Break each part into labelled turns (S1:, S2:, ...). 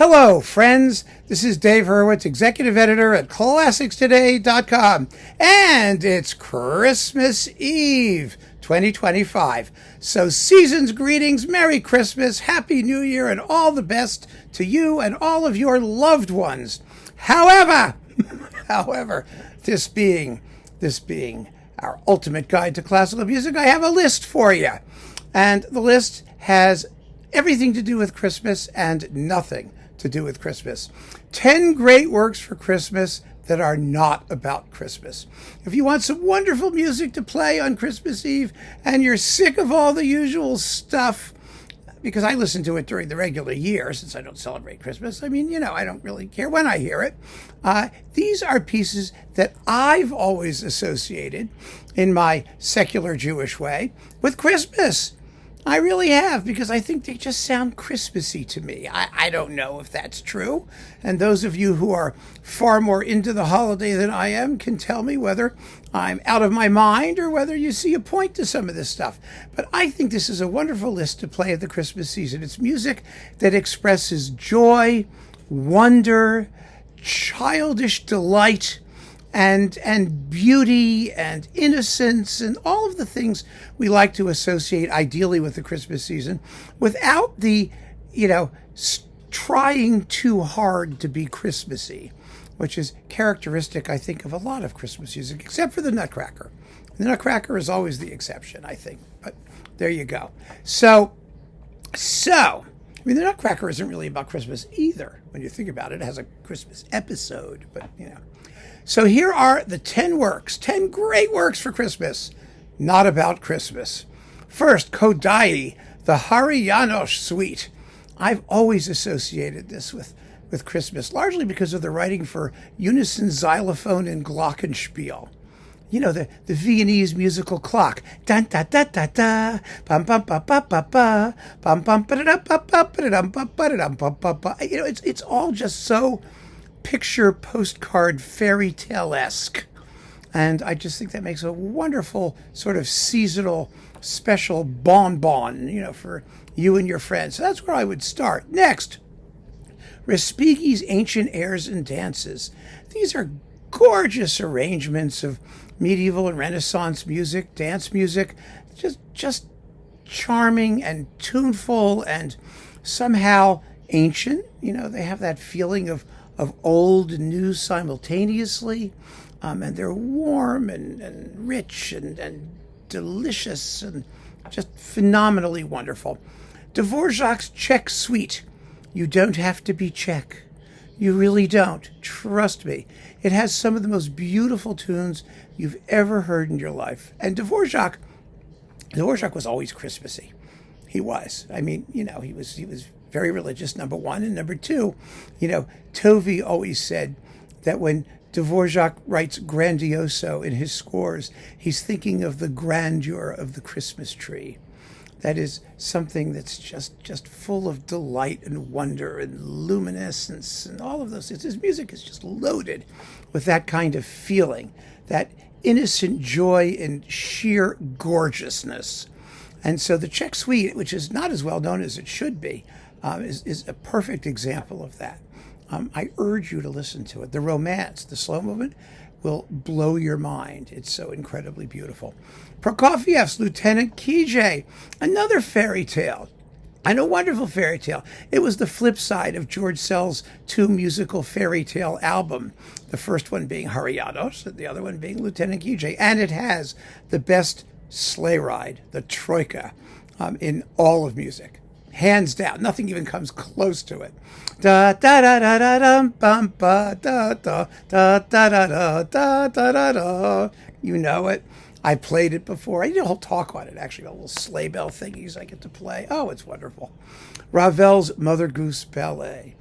S1: Hello, friends. This is Dave Hurwitz, executive editor at ClassicsToday.com, and it's Christmas Eve 2025. So season's greetings, Merry Christmas, Happy New Year, and all the best to you and all of your loved ones. However, this being our ultimate guide to classical music, I have a list for you. And the list has everything to do with Christmas and nothing to do with Christmas. 10 great works for Christmas that are not about Christmas. If you want some wonderful music to play on Christmas Eve and you're sick of all the usual stuff, because I listen to it during the regular year since I don't celebrate Christmas. I mean, I don't really care when I hear it. These are pieces that I've always associated in my secular Jewish way with Christmas. I really have, because I think they just sound Christmassy to me. I don't know if that's true. And those of you who are far more into the holiday than I am can tell me whether I'm out of my mind or whether you see a point to some of this stuff. But I think this is a wonderful list to play at the Christmas season. It's music that expresses joy, wonder, childish delight, and beauty and innocence and all of the things we like to associate ideally with the Christmas season without the, trying too hard to be Christmassy, which is characteristic, I think, of a lot of Christmas music, except for the Nutcracker. The Nutcracker is always the exception, I think, but there you go. So, the Nutcracker isn't really about Christmas either. When you think about it, it has a Christmas episode, but, So here are the 10 great works for Christmas, not about Christmas. First, Kodály, the Háry János suite. I've always associated this with Christmas, largely because of the writing for unison xylophone and glockenspiel. The Viennese musical clock. Dun da da da da, bum bum ba ba ba ba, bum bum ba da ba ba ba da ba ba da ba ba ba. It's all just so picture postcard fairy tale-esque, and I just think that makes a wonderful sort of seasonal special bonbon, for you and your friends. So that's where I would start. Next, Respighi's Ancient Airs and Dances. These are gorgeous arrangements of medieval and Renaissance music, dance music, just charming and tuneful and somehow ancient. They have that feeling of old and new simultaneously, and they're warm and rich and delicious and just phenomenally wonderful. Dvořák's Czech suite. You don't have to be Czech. You really don't. Trust me. It has some of the most beautiful tunes you've ever heard in your life. And Dvořák was always Christmassy. He was. I mean, he was very religious, number one. And number two, Tovey always said that when Dvořák writes grandioso in his scores, he's thinking of the grandeur of the Christmas tree. That is something that's just full of delight and wonder and luminescence and all of those things. His music is just loaded with that kind of feeling, that innocent joy and sheer gorgeousness. And so the Czech suite, which is not as well known as it should be, is a perfect example of that. I urge you to listen to it. The romance, the slow movement, will blow your mind. It's so incredibly beautiful. Prokofiev's Lieutenant Kijé, another fairy tale, and a wonderful fairy tale. It was the flip side of George Sell's two musical fairy tale album, the first one being Háry János, and the other one being Lieutenant Kijé. And it has the best sleigh ride, the troika, in all of music. Hands down, nothing even comes close to it. Da da da da da dum bum ba da da da da da da da da da da. You know it. I played it before. I did a whole talk on it, actually, a little sleigh bell thingies I get to play. Oh, it's wonderful. Ravel's Mother Goose Ballet,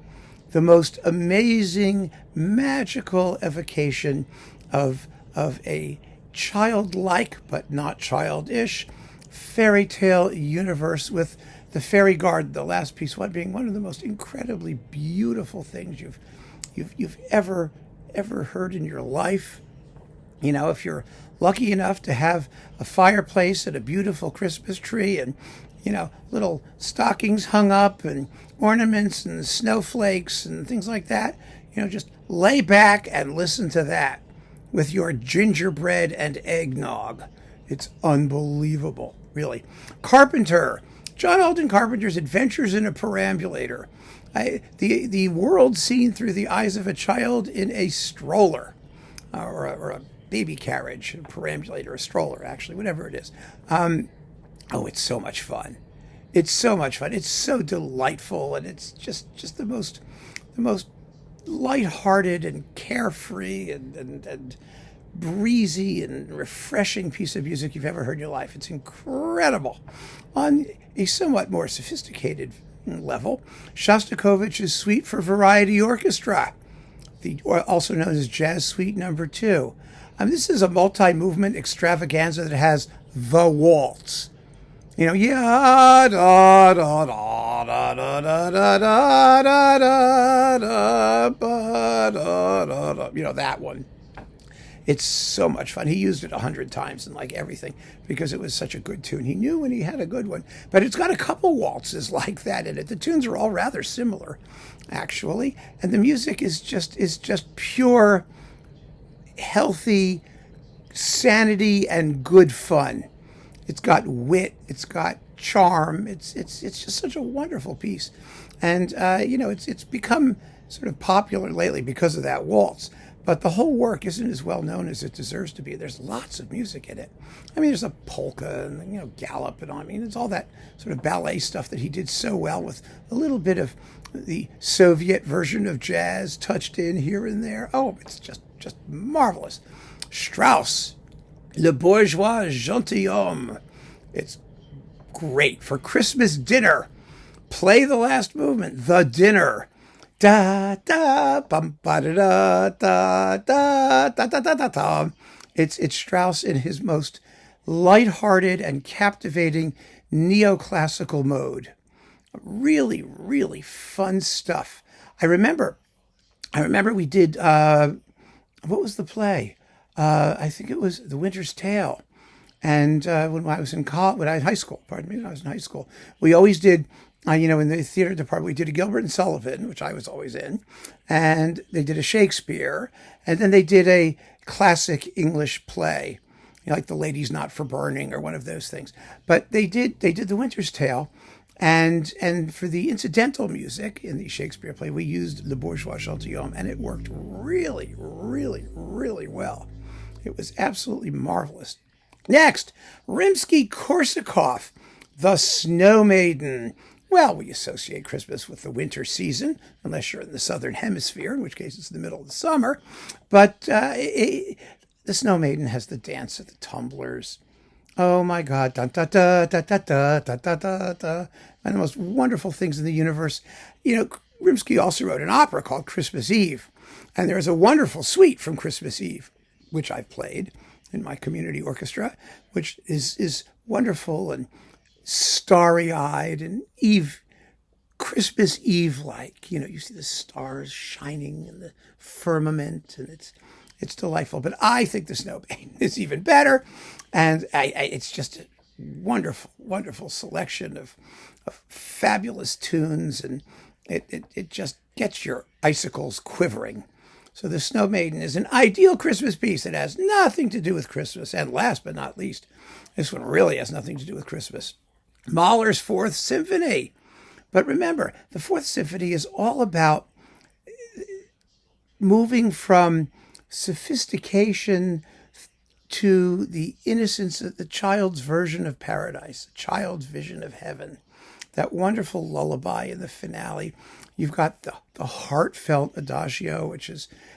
S1: the most amazing, magical evocation of a childlike but not childish fairy tale universe, with the fairy garden, the last piece, being one of the most incredibly beautiful things you've ever heard in your life. If you're lucky enough to have a fireplace and a beautiful Christmas tree and little stockings hung up and ornaments and snowflakes and things like that. Just lay back and listen to that with your gingerbread and eggnog. It's unbelievable, really. Carpenter, John Alden Carpenter's Adventures in a Perambulator. The world seen through the eyes of a child in a stroller, or a baby carriage, a perambulator, a stroller, actually, whatever it is. It's so much fun. It's so much fun. It's so delightful, and it's just the most lighthearted and carefree and breezy and refreshing piece of music you've ever heard in your life. It's incredible. On a somewhat more sophisticated level, Shostakovich's Suite for Variety Orchestra, also known as Jazz Suite Number 2. This is a multi-movement extravaganza that has the waltz. Yeah, da da da da da da da da da da da, that one. It's so much fun. He used it 100 times and like everything because it was such a good tune. He knew when he had a good one. But it's got a couple waltzes like that in it. The tunes are all rather similar, actually. And the music is just pure, healthy sanity and good fun. It's got wit. It's got charm. It's just such a wonderful piece. And, it's become sort of popular lately because of that waltz. But the whole work isn't as well known as it deserves to be. There's lots of music in it. There's a polka and, gallop and all. It's all that sort of ballet stuff that he did so well with a little bit of the Soviet version of jazz touched in here and there. Oh, it's just marvelous. Strauss, Le Bourgeois Gentilhomme. It's great for Christmas dinner. Play the last movement, the dinner. Da da bum ba da da da da da da da da. It's Strauss in his most lighthearted and captivating neoclassical mode. Really, really fun stuff. I remember we did what was the play? I think it was The Winter's Tale. And when I was in high school, when I was in high school, we always did. In the theater department, we did a Gilbert and Sullivan, which I was always in, and they did a Shakespeare, and then they did a classic English play, like The Lady's Not for Burning or one of those things. But they did The Winter's Tale, and for the incidental music in the Shakespeare play, we used Le Bourgeois Gentilhomme, and it worked really, really, really well. It was absolutely marvelous. Next, Rimsky-Korsakov, The Snow Maiden. Well, we associate Christmas with the winter season, unless you're in the southern hemisphere, in which case it's the middle of the summer. But the Snow Maiden has the dance of the tumblers. Oh my God, da da da da da da da da da da, one of the most wonderful things in the universe. Rimsky also wrote an opera called Christmas Eve, and there is a wonderful suite from Christmas Eve, which I've played in my community orchestra, which is wonderful and starry-eyed and Christmas Eve-like. You see the stars shining in the firmament, and it's delightful. But I think the Snow Maiden is even better, and it's just a wonderful, wonderful selection of fabulous tunes, and it just gets your icicles quivering. So the Snow Maiden is an ideal Christmas piece that has nothing to do with Christmas. And last but not least, this one really has nothing to do with Christmas. Mahler's Fourth Symphony. But remember, the Fourth Symphony is all about moving from sophistication to the innocence of the child's version of paradise, the child's vision of heaven. That wonderful lullaby in the finale. You've got the heartfelt adagio, which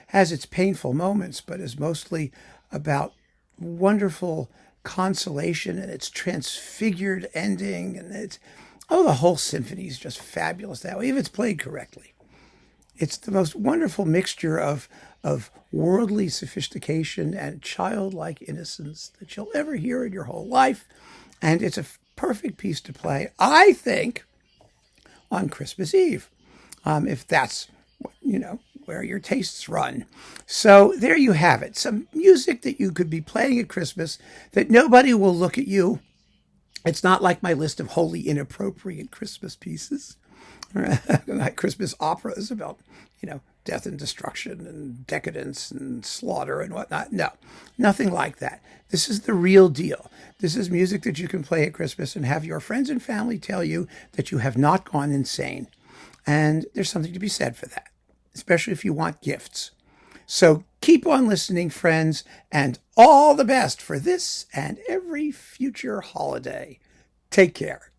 S1: has its painful moments, but is mostly about wonderful consolation and its transfigured ending. And the whole symphony is just fabulous that way, if it's played correctly. It's the most wonderful mixture of worldly sophistication and childlike innocence that you'll ever hear in your whole life. And it's a perfect piece to play, I think, on Christmas Eve, if that's, where your tastes run. So there you have it. Some music that you could be playing at Christmas that nobody will look at you It's not like my list of wholly inappropriate Christmas pieces, like Christmas operas about, death and destruction and decadence and slaughter and whatnot. No, nothing like that. This is the real deal. This is music that you can play at Christmas and have your friends and family tell you that you have not gone insane. And there's something to be said for that, especially if you want gifts. So keep on listening, friends, and all the best for this and every future holiday. Take care.